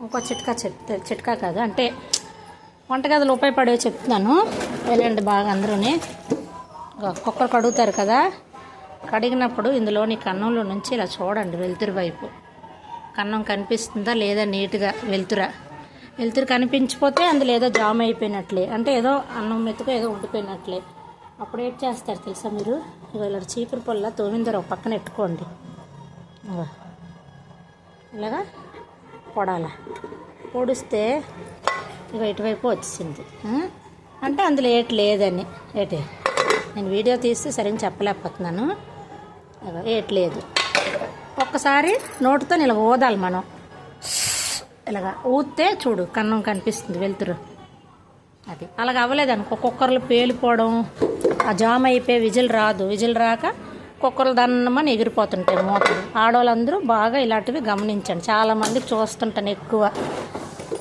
ఇంకో చిట్కా కాదు అంటే వంటగదిలో ఉపయోగపడేవి చెప్తున్నాను. వెళ్ళండి బాగా అందరూని. కుక్కర్ కడుగుతారు కదా, కడిగినప్పుడు ఇందులోని కన్నంలో నుంచి ఇలా చూడండి, వెలుతురు వైపు కన్నం కనిపిస్తుందా లేదా నీట్గా. వెలుతురు కనిపించిపోతే అందులో ఏదో జామ్ అయిపోయినట్లే, అంటే ఏదో అన్నం మెతుకు ఏదో ఉండిపోయినట్లే. అప్పుడు ఏం చేస్తారు తెలుసా మీరు, ఇలా చీపురు పొల్ల తోమిందర ఒక పక్కన పెట్టుకోండి, ఇలాగా పొడిస్తే ఇక ఇటువైపు వచ్చింది. అంటే అందులో ఏటి లేదని, నేను వీడియో తీస్తే సరిగ్గా చెప్పలేకపోతున్నాను. ఏటి లేదు. ఒక్కసారి నోటితో ఇలా ఊదాలి మనం, ఇలాగా ఊస్తే చూడు కన్నం కనిపిస్తుంది వెలుతురు. అది అలాగ అవ్వలేదనుకో కుక్కర్లు పేలిపోవడం, ఆ జామ్ అయిపోయి విజిల్ రాక కుక్కర్లు దన్నమని ఎగిరిపోతుంటాయి మూతలు. ఆడవాళ్ళందరూ బాగా ఇలాంటివి గమనించండి. చాలామందికి చూస్తుంటాను ఎక్కువ,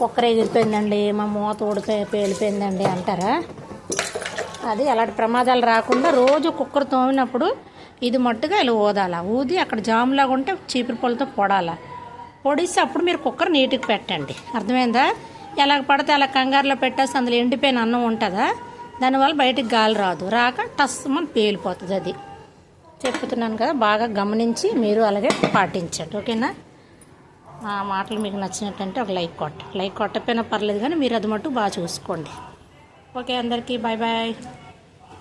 కుక్కర్ ఎగిరిపోయిందండి, మా మూత పేలిపోయిందండి అంటారా. అది అలాంటి ప్రమాదాలు రాకుండా రోజు కుక్కర్ తోమినప్పుడు ఇది మట్టుగా ఇలా ఊది అక్కడ జామ్లాగా ఉంటే చీపురు పొలతో పొడిస్తే అప్పుడు మీరు కుక్కర్ నీట్గా పెట్టండి. అర్థమైందా? ఎలాగ పడితే అలా కంగారులో పెట్టేసి అందులో ఎండిపోయిన అన్నం ఉంటుందా, దానివల్ల బయటికి గాలి రాక టస్మని పేలిపోతుంది. అది చెప్తున్నాను కదా, బాగా గమనించి మీరు అలాగే పాటించండి. ఓకేనా? ఆ మాటలు మీకు నచ్చినట్టంటే ఒక లైక్ కొట్టకపోయినా పర్లేదు, కానీ మీరు అది మటు బాగా చూసుకోండి. ఓకే, అందరికీ బాయ్ బాయ్.